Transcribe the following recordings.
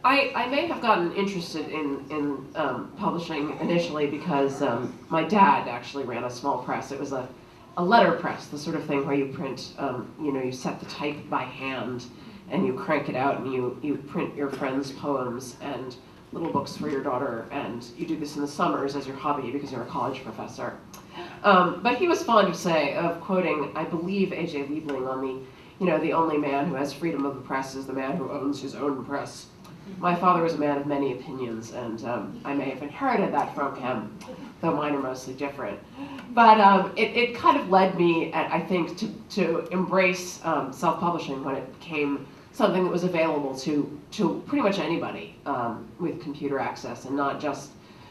I may have gotten interested in publishing initially because my dad actually ran a small press. It was a letter press, the sort of thing where you print, you set the type by hand and you crank it out and you print your friends' poems and little books for your daughter, and you do this in the summers as your hobby because you're a college professor. But he was fond of quoting, I believe, A.J. Liebling on the only man who has freedom of the press is the man who owns his own press. My father was a man of many opinions, and I may have inherited that from him, though mine are mostly different. But it kind of led me, I think, to embrace self-publishing when it became something that was available to pretty much anybody with computer access, and not just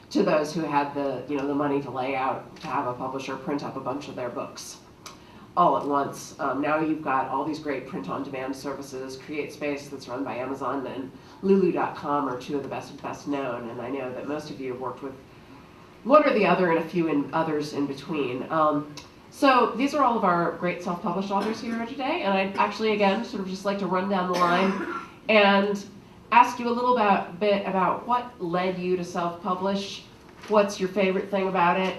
to those who had the money to lay out to have a publisher print up a bunch of their books all at once. Now you've got all these great print-on-demand services. CreateSpace, that's run by Amazon, and Lulu.com are two of the best known, and I know that most of you have worked with one or the other and a few others in between. So these are all of our great self-published authors here today, and I'd actually, again, sort of just like to run down the line and ask you a little bit about what led you to self-publish, what's your favorite thing about it,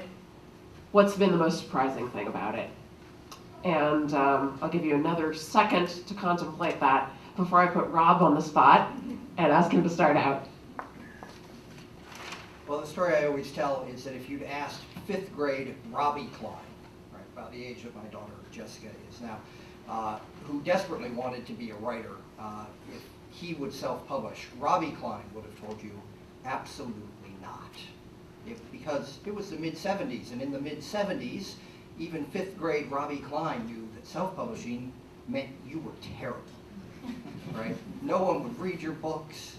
what's been the most surprising thing about it. And I'll give you another second to contemplate that before I put Rob on the spot and ask him to start out. Well, the story I always tell is that if you'd asked 5th grade Robbie Cline, right, about the age of my daughter Jessica is now, who desperately wanted to be a writer, if he would self-publish, Robbie Cline would have told you absolutely not. Because it was the mid-'70s, and in the mid-'70s, even 5th grade Robbie Cline knew that self-publishing meant you were terrible, right? No one would read your books.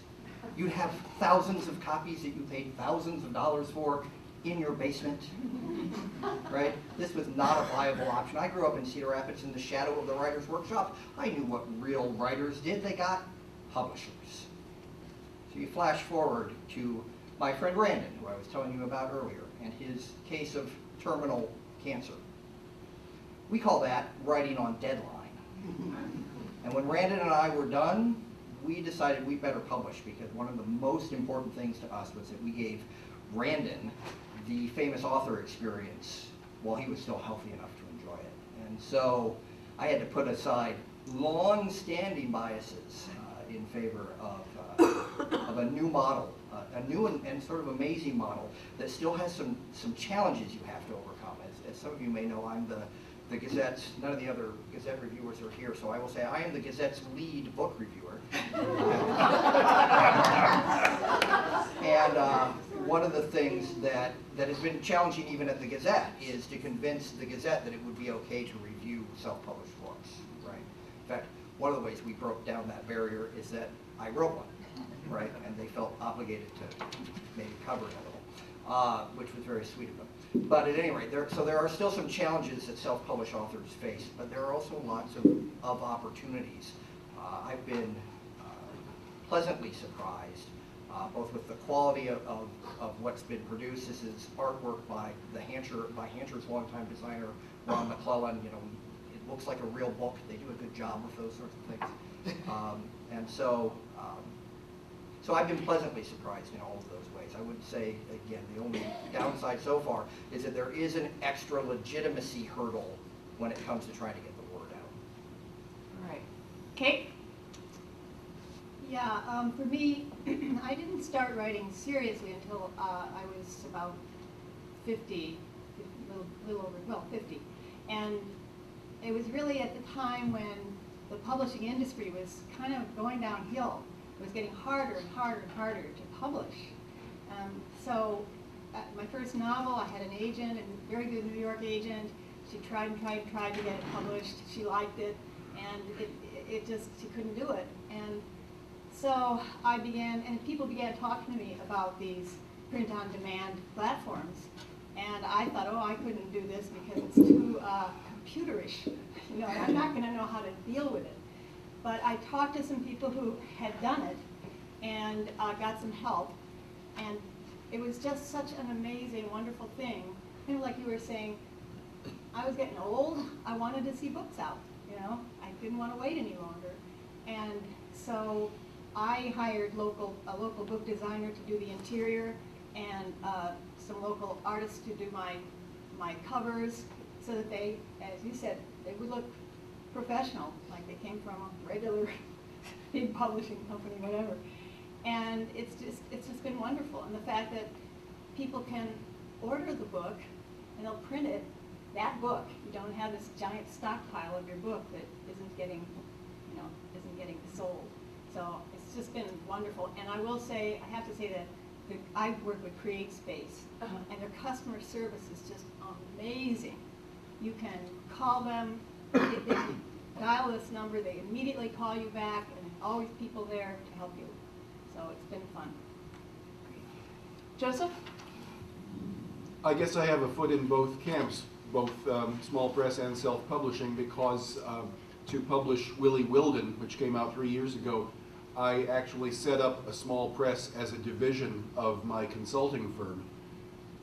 You'd have thousands of copies that you paid thousands of dollars for in your basement, right? This was not a viable option. I grew up in Cedar Rapids in the shadow of the Writers' Workshop. I knew what real writers did. They got publishers. So you flash forward to my friend Randon, who I was telling you about earlier, and his case of terminal cancer. We call that writing on deadline. And when Randon and I were done, we decided we better publish, because one of the most important things to us was that we gave Randon the famous author experience while he was still healthy enough to enjoy it. And so I had to put aside long-standing biases in favor of a new model, a new and sort of amazing model that still has some challenges you have to overcome. As some of you may know, I'm the Gazette's, none of the other Gazette reviewers are here, so I will say I am the Gazette's lead book reviewer. And one of the things that has been challenging even at the Gazette is to convince the Gazette that it would be okay to review self-published books, right? In fact, one of the ways we broke down that barrier is that I wrote one, right? And they felt obligated to maybe cover it a little, which was very sweet of them. But at any rate, there are still some challenges that self-published authors face, but there are also lots of opportunities. I've been pleasantly surprised, both with the quality of what's been produced. This is artwork by Hancher's longtime designer, Ron McClellan. You know, it looks like a real book. They do a good job with those sorts of things. And so I've been pleasantly surprised in all of those ways. I would say, again, the only downside so far is that there is an extra legitimacy hurdle when it comes to trying to get the word out. All right. Kate? Yeah, for me, I didn't start writing seriously until I was about 50, little over, well, 50. And it was really at the time when the publishing industry was kind of going downhill. It was getting harder and harder and harder to publish. So my first novel, I had an agent, a very good New York agent. She tried and tried and tried to get it published. She liked it, and it just, she couldn't do it. And so I began, and people began talking to me about these print-on-demand platforms. And I thought, oh, I couldn't do this because it's too computerish. You know, I'm not going to know how to deal with it. But I talked to some people who had done it and got some help. And it was just such an amazing, wonderful thing. Kind of like you were saying, I was getting old. I wanted to see books out, you know. I didn't want to wait any longer. And so I hired a local book designer to do the interior, and some local artists to do my covers, so that they, as you said, they would look professional, like they came from a regular big publishing company, whatever. And it's just been wonderful. And the fact that people can order the book and they'll print it, that book. You don't have this giant stockpile of your book that isn't getting sold. So it's just been wonderful. And I will say, I have to say that I work with Create Space, and their customer service is just amazing. You can call them, they can dial this number, they immediately call you back, and always people there to help you. So it's been fun. Joseph? I guess I have a foot in both camps, both small press and self-publishing, because to publish Willie Wilden, which came out 3 years ago, I actually set up a small press as a division of my consulting firm.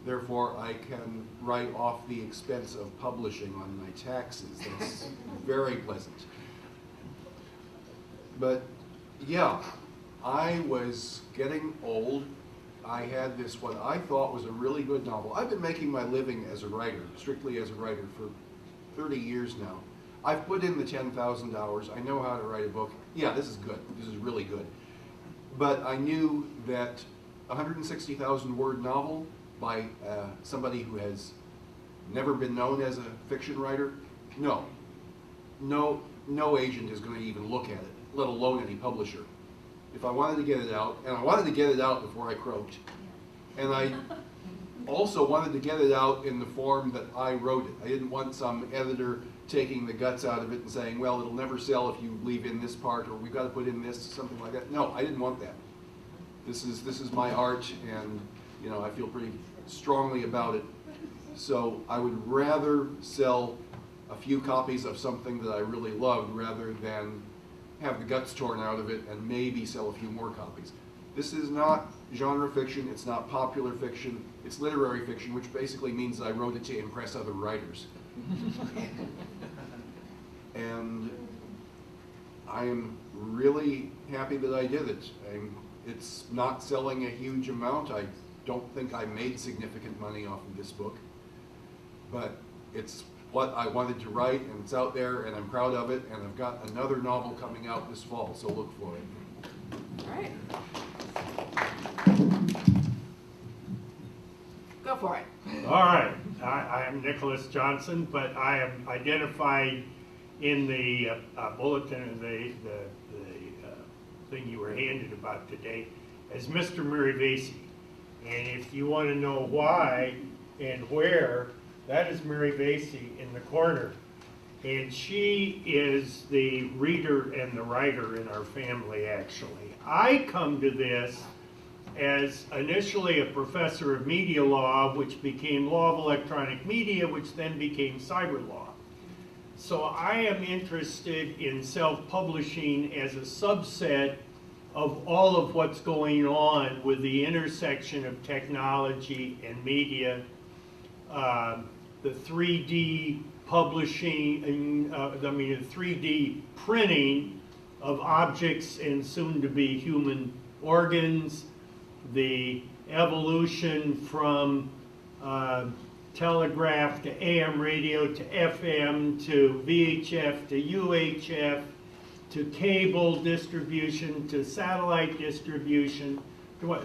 Therefore, I can write off the expense of publishing on my taxes. That's very pleasant. But yeah, I was getting old. I had this, what I thought was a really good novel. I've been making my living as a writer, strictly as a writer, for 30 years now. I've put in the 10,000 hours. I know how to write a book. Yeah, this is good. This is really good. But I knew that a 160,000 word novel by somebody who has never been known as a fiction writer, no agent is going to even look at it, let alone any publisher. If I wanted to get it out, and I wanted to get it out before I croaked, and I also wanted to get it out in the form that I wrote it. I didn't want some editor taking the guts out of it and saying, well, it'll never sell if you leave in this part, or we've got to put in this, something like that. No, I didn't want that. This is my art, and you know, I feel pretty strongly about it. So I would rather sell a few copies of something that I really loved rather than have the guts torn out of it and maybe sell a few more copies. This is not genre fiction, it's not popular fiction, it's literary fiction, which basically means I wrote it to impress other writers. And I am really happy that I did it. It's not selling a huge amount. I don't think I made significant money off of this book, but it's what I wanted to write, and it's out there, and I'm proud of it, and I've got another novel coming out this fall, so look for it. All right. Go for it. All right. I am Nicholas Johnson, but I am identified in the bulletin, the thing you were handed about today, as Mr. Murray-Vasey. And if you want to know why and where, that is Mary Vasey in the corner. And she is the reader and the writer in our family, actually. I come to this as initially a professor of media law, which became law of electronic media, which then became cyber law. So I am interested in self-publishing as a subset of all of what's going on with the intersection of technology and media, the 3D publishing, the 3D printing of objects and soon-to-be human organs, the evolution from telegraph to AM radio to FM to VHF to UHF to cable distribution to satellite distribution.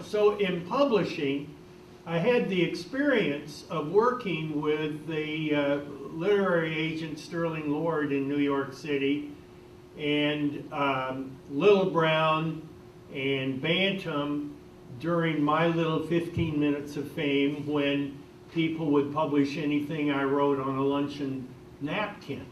So in publishing, I had the experience of working with the literary agent Sterling Lord in New York City, and Little Brown and Bantam during my little 15 minutes of fame, when people would publish anything I wrote on a luncheon napkin.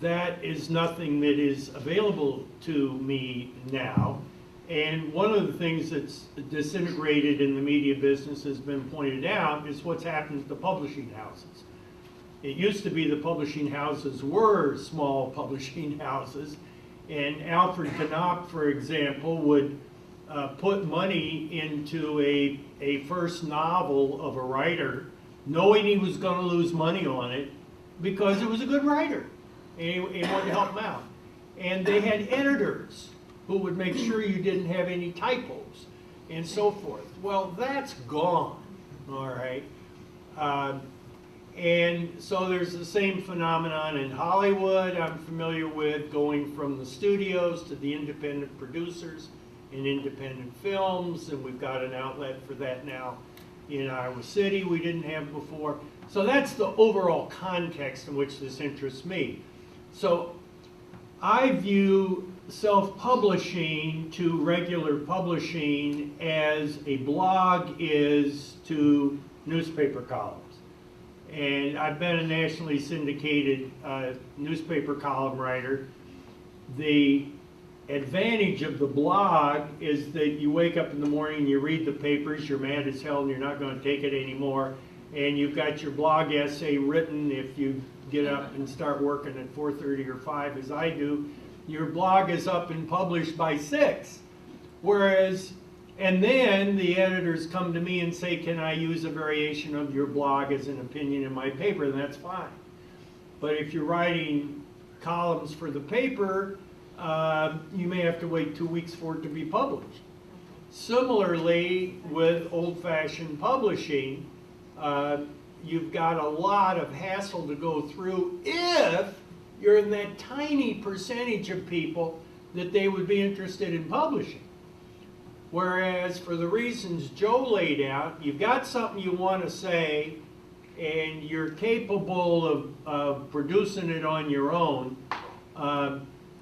That is nothing that is available to me now. And one of the things that's disintegrated in the media business has been pointed out is what's happened to the publishing houses. It used to be the publishing houses were small publishing houses, and Alfred Knopf, for example, would put money into a first novel of a writer, knowing he was going to lose money on it because it was a good writer, and he wanted to help him out. And they had editors who would make sure you didn't have any typos and so forth. Well, that's gone, all right? And so there's the same phenomenon in Hollywood. I'm familiar with going from the studios to the independent producers in independent films, and we've got an outlet for that now in Iowa City we didn't have before. So that's the overall context in which this interests me. So I view self-publishing to regular publishing as a blog is to newspaper columns. And I've been a nationally syndicated newspaper column writer. The advantage of the blog is that you wake up in the morning, you read the papers, you're mad as hell and you're not going to take it anymore, and you've got your blog essay written. If you get up and start working at 4:30 or 5 as I do, your blog is up and published by 6. Whereas, and then the editors come to me and say, can I use a variation of your blog as an opinion in my paper? And that's fine. But if you're writing columns for the paper, you may have to wait 2 weeks for it to be published. Similarly, with old-fashioned publishing, you've got a lot of hassle to go through if you're in that tiny percentage of people that they would be interested in publishing. Whereas for the reasons Joe laid out, you've got something you want to say and you're capable of producing it on your own.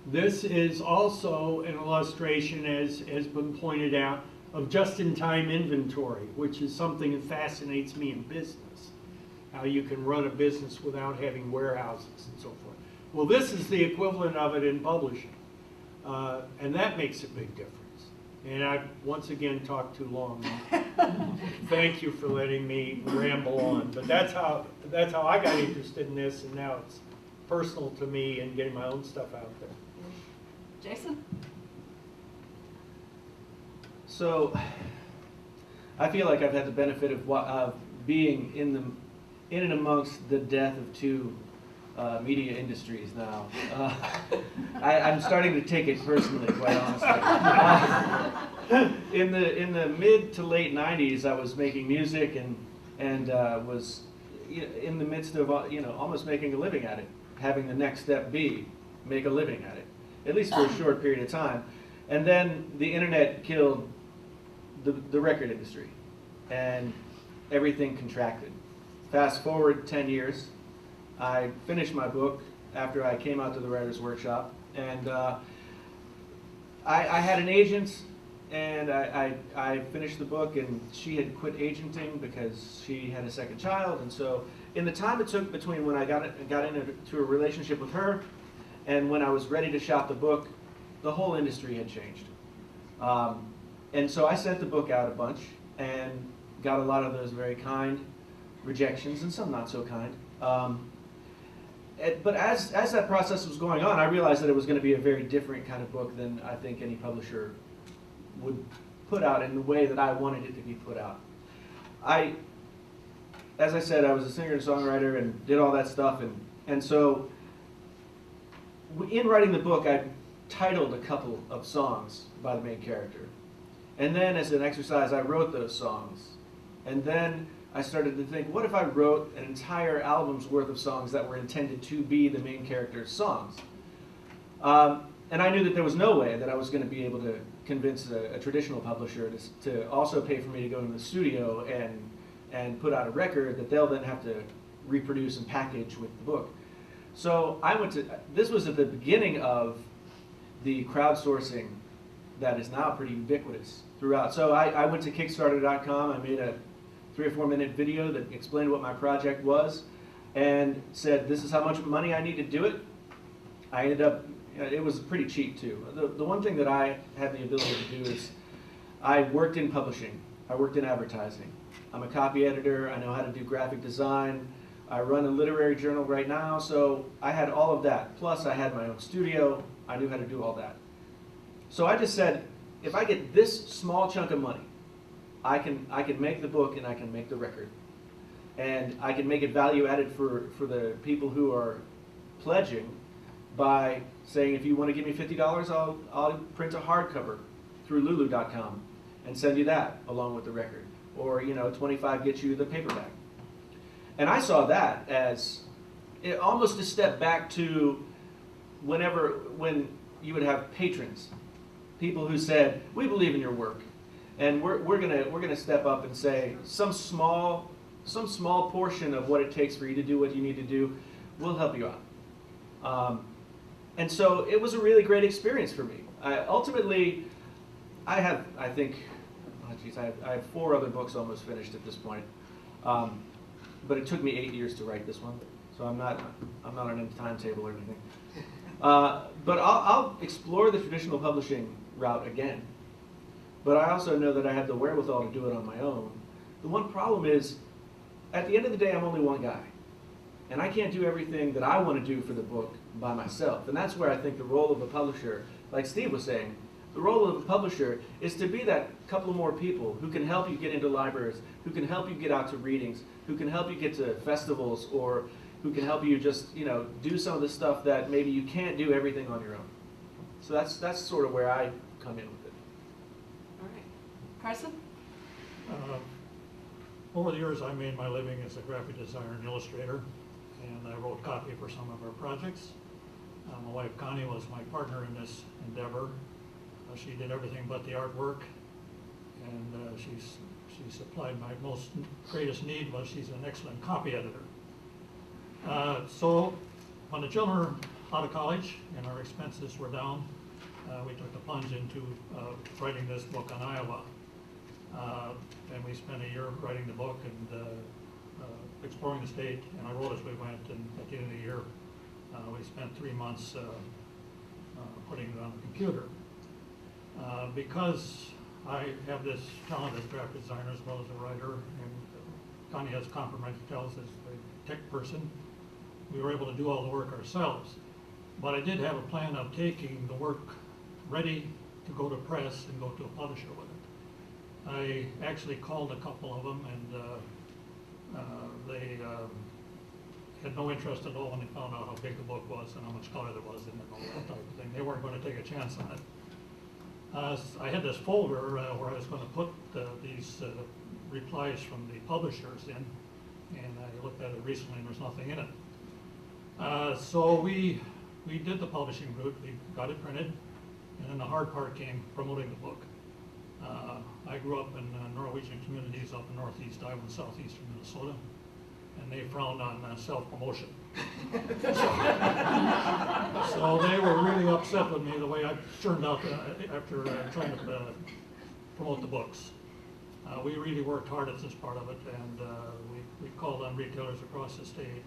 This is also an illustration, as has been pointed out, of just-in-time inventory, which is something that fascinates me in business. How you can run a business without having warehouses and so forth. Well, this is the equivalent of it in publishing. And that makes a big difference. And I've once again talked too long. Thank you for letting me ramble on. But that's how I got interested in this, and now it's personal to me and getting my own stuff out there. Jason? So, I feel like I've had the benefit of being in and amongst the death of two media industries now. I'm starting to take it personally, quite honestly. In the mid to late '90s, I was making music and was in the midst of almost making a living at it, having the next step be make a living at it, at least for a short period of time. And then the internet killed the record industry, and everything contracted. Fast forward 10 years, I finished my book after I came out to the writer's workshop, and I had an agent, and I finished the book, and she had quit agenting because she had a second child. And so in the time it took between when I got into a relationship with her and when I was ready to shop the book, the whole industry had changed. And so I sent the book out a bunch and got a lot of those very kind rejections and some not so kind. But as that process was going on, I realized that it was going to be a very different kind of book than I think any publisher would put out in the way that I wanted it to be put out. As I said, I was a singer and songwriter and did all that stuff, and so in writing the book, I titled a couple of songs by the main character. And then as an exercise, I wrote those songs. And then I started to think, what if I wrote an entire album's worth of songs that were intended to be the main character's songs? And I knew that there was no way that I was going to be able to convince a traditional publisher to also pay for me to go to the studio and put out a record that they'll then have to reproduce and package with the book. So this was at the beginning of the crowdsourcing that is now pretty ubiquitous throughout. So I went to Kickstarter.com, I made a 3 or 4 minute video that explained what my project was and said, this is how much money I need to do it. I ended up, it was pretty cheap too. The one thing that I had the ability to do is I worked in publishing, I worked in advertising. I'm a copy editor, I know how to do graphic design, I run a literary journal right now, so I had all of that. Plus I had my own studio, I knew how to do all that. So I just said, if I get this small chunk of money, I can make the book and I can make the record. And I can make it value added for the people who are pledging by saying, if you want to give me $50, I'll print a hardcover through Lulu.com and send you that along with the record. Or, you know, 25 gets you the paperback. And I saw that as almost a step back to when you would have patrons, people who said, we believe in your work, and we're gonna step up and say some small portion of what it takes for you to do what you need to do, we'll help you out. And so it was a really great experience for me. Ultimately, I have 4 other books almost finished at this point, but it took me 8 years to write this one, so I'm not on any timetable or anything. But I'll explore the traditional publishing route again. But I also know that I have the wherewithal to do it on my own. The one problem is, at the end of the day, I'm only one guy. And I can't do everything that I want to do for the book by myself. And that's where I think the role of a publisher, like Steve was saying, the role of a publisher is to be that couple of more people who can help you get into libraries, who can help you get out to readings, who can help you get to festivals, or who can help you just, you know, do some of the stuff that maybe you can't do everything on your own. So that's sort of where I come in with it. All right. Carson? Over the years, I made my living as a graphic designer and illustrator, and I wrote copy for some of our projects. My wife Connie was my partner in this endeavor. She did everything but the artwork, and she supplied my greatest need was she's an excellent copy editor. So when the children were out of college and our expenses were down, we took the plunge into writing this book on Iowa. And we spent a year writing the book and exploring the state, and I wrote as we went, and at the end of the year, we spent 3 months putting it on the computer. Because I have this talent as a graphic designer as well as a writer, and Connie has complimentary talents as a tech person, we were able to do all the work ourselves. But I did have a plan of taking the work ready to go to press and go to a publisher with it. I actually called a couple of them, and they had no interest at all when they found out how big the book was and how much color there was in it and all that type of thing. They weren't going to take a chance on it. I had this folder where I was going to put these replies from the publishers in, and I looked at it recently and there's nothing in it. So we did the publishing route, we got it printed, and then the hard part came promoting the book. I grew up in Norwegian communities up in northeast Iowa and southeastern Minnesota, and they frowned on self-promotion. So they were really upset with me the way I turned out after trying to promote the books. We really worked hard at this part of it, and we called on retailers across the state.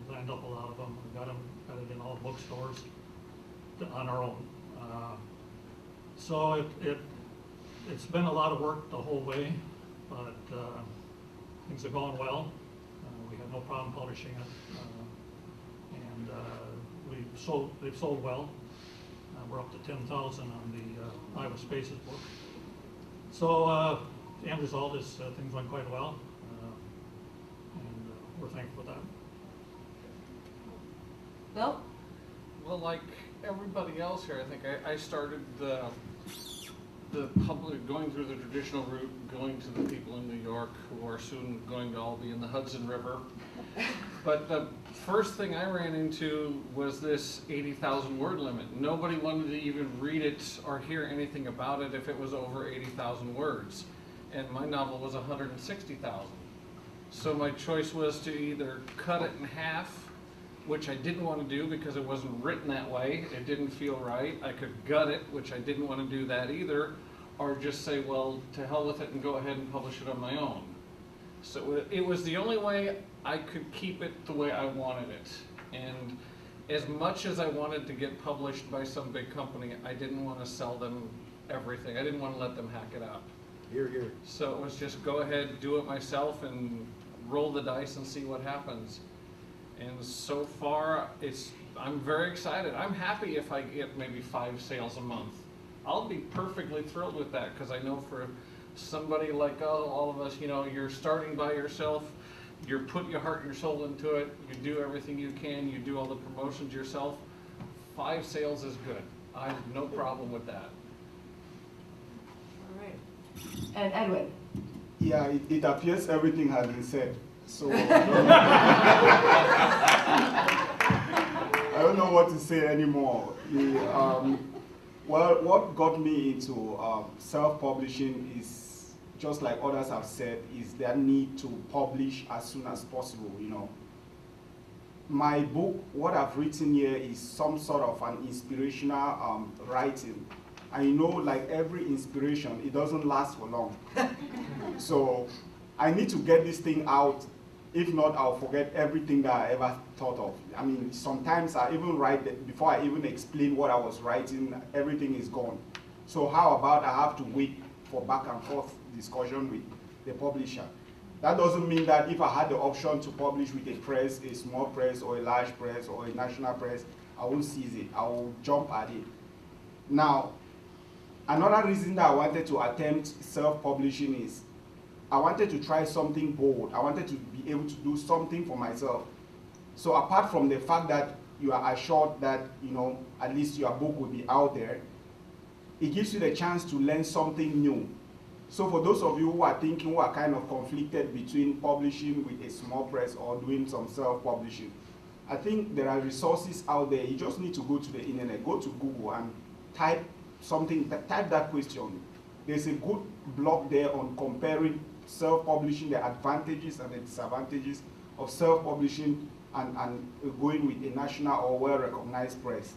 We lined up a lot of them. We got it in all bookstores on our own. So it's been a lot of work the whole way, but things have gone well. We have no problem publishing it, and they've sold well. We're up to 10,000 on the Iowa Spaces book. So the end result is things went quite well, and we're thankful for that. Bill? Well, like everybody else here, I think I started the public, going through the traditional route, going to the people in New York who are soon going to all be in the Hudson River. But the first thing I ran into was this 80,000 word limit. Nobody wanted to even read it or hear anything about it if it was over 80,000 words. And my novel was 160,000. So my choice was to either cut it in half, which I didn't want to do because it wasn't written that way. It didn't feel right. I could gut it, which I didn't want to do that either, or just say, well, to hell with it and go ahead and publish it on my own. So it was the only way I could keep it the way I wanted it. And as much as I wanted to get published by some big company, I didn't want to sell them everything. I didn't want to let them hack it up. Here, here. So it was just go ahead, do it myself, and roll the dice and see what happens. And so far, I'm very excited. I'm happy if I get maybe 5 sales a month. I'll be perfectly thrilled with that, because I know for somebody like all of us, you know, you're starting by yourself, you're putting your heart and your soul into it, you do everything you can, you do all the promotions yourself. 5 sales is good. I have no problem with that. All right. And Edwin? Yeah, it appears everything has been said. So I don't know what to say anymore. Well, what got me into self-publishing is, just like others have said, is their need to publish as soon as possible, you know. My book, what I've written here, is some sort of an inspirational writing. And you know, like every inspiration, it doesn't last for long. So I need to get this thing out. If not, I'll forget everything that I ever thought of. I mean, sometimes I even write that before I even explain what I was writing, everything is gone. So how about I have to wait for back and forth discussion with the publisher? That doesn't mean that if I had the option to publish with a press, a small press or a large press or a national press, I won't seize it. I will jump at it. Now, another reason that I wanted to attempt self-publishing is I wanted to try something bold. I wanted to be able to do something for myself. So apart from the fact that you are assured that, you know, at least your book will be out there, it gives you the chance to learn something new. So for those of you who are thinking, who are kind of conflicted between publishing with a small press or doing some self-publishing, I think there are resources out there. You just need to go to the internet, go to Google and type something, type that question. There's a good blog there on comparing self-publishing, the advantages and the disadvantages of self-publishing and going with a national or well-recognized press.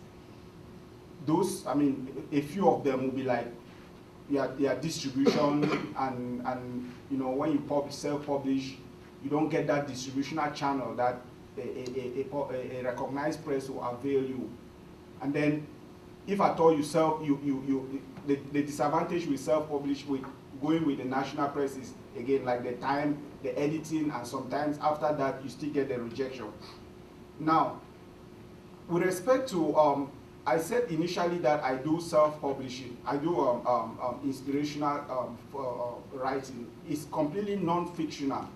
Those, I mean, a few of them will be like their distribution and you know, when you self-publish, you don't get that distributional channel that a recognized press will avail you. And then if at all the disadvantage with self-publish with going with the national press is, again, like the time, the editing, and sometimes after that you still get the rejection. Now, with respect to, I said initially that I do self-publishing. I do inspirational writing. It's completely non-fictional.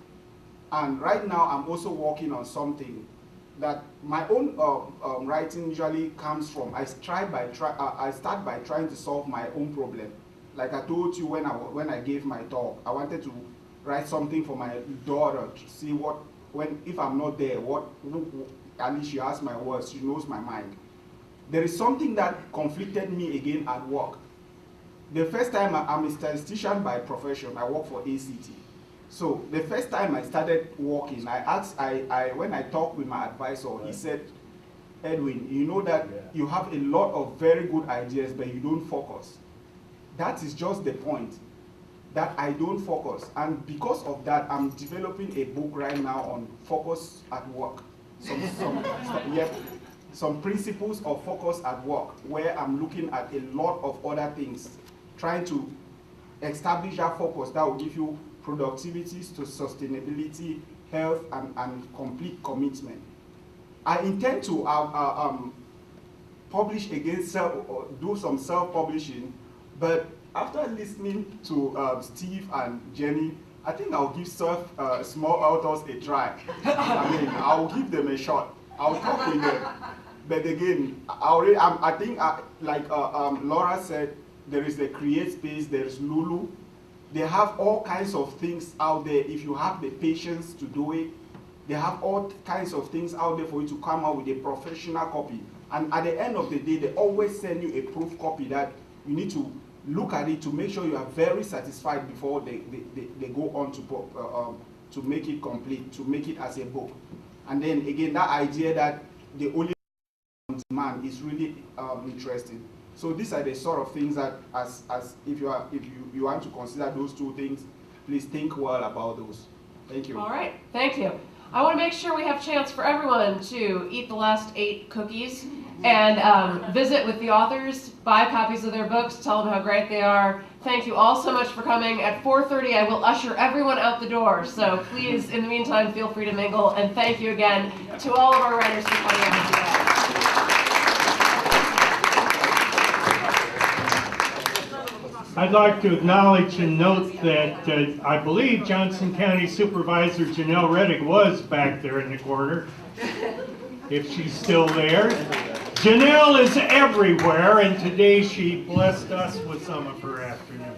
And right now I'm also working on something that my own writing usually comes from. I start by trying to solve my own problem. Like I told you when I gave my talk, I wanted to write something for my daughter to see if I'm not there, at least she has my words, she knows my mind. There is something that conflicted me again at work. The first time, I'm a statistician by profession, I work for ACT. So the first time I started working, when I talked with my advisor, he said, Edwin, you know that you have a lot of very good ideas, but you don't focus. That is just the point, that I don't focus. And because of that, I'm developing a book right now on focus at work. Some principles of focus at work, where I'm looking at a lot of other things, trying to establish that focus that will give you productivity, to sustainability, health, and complete commitment. I intend to publish again, do some self-publishing, but after listening to Steve and Jenny, I think I'll give small authors a try. I mean, I'll give them a shot. I'll talk with them. But again, I think, like Laura said, there is the Create Space, there's Lulu. They have all kinds of things out there if you have the patience to do it. They have all kinds of things out there for you to come out with a professional copy. And at the end of the day, they always send you a proof copy that you need to look at it to make sure you are very satisfied before they go on to make it complete, to make it as a book. And then again, that idea that the only on demand is really interesting. So these are the sort of things that, as if you want to consider those two things, please think well about those. Thank you. All right, thank you. I want to make sure we have a chance for everyone to eat the last 8 cookies and visit with the authors, buy copies of their books, tell them how great they are. Thank you all so much for coming. At 4:30, I will usher everyone out the door. So please, in the meantime, feel free to mingle. And thank you again to all of our writers for coming out today. I'd like to acknowledge and note that I believe Johnson County Supervisor Janelle Reddick was back there in the corner, if she's still there. Janelle is everywhere, and today she blessed us with some of her afternoon.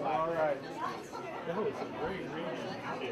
All right. That was a great reading.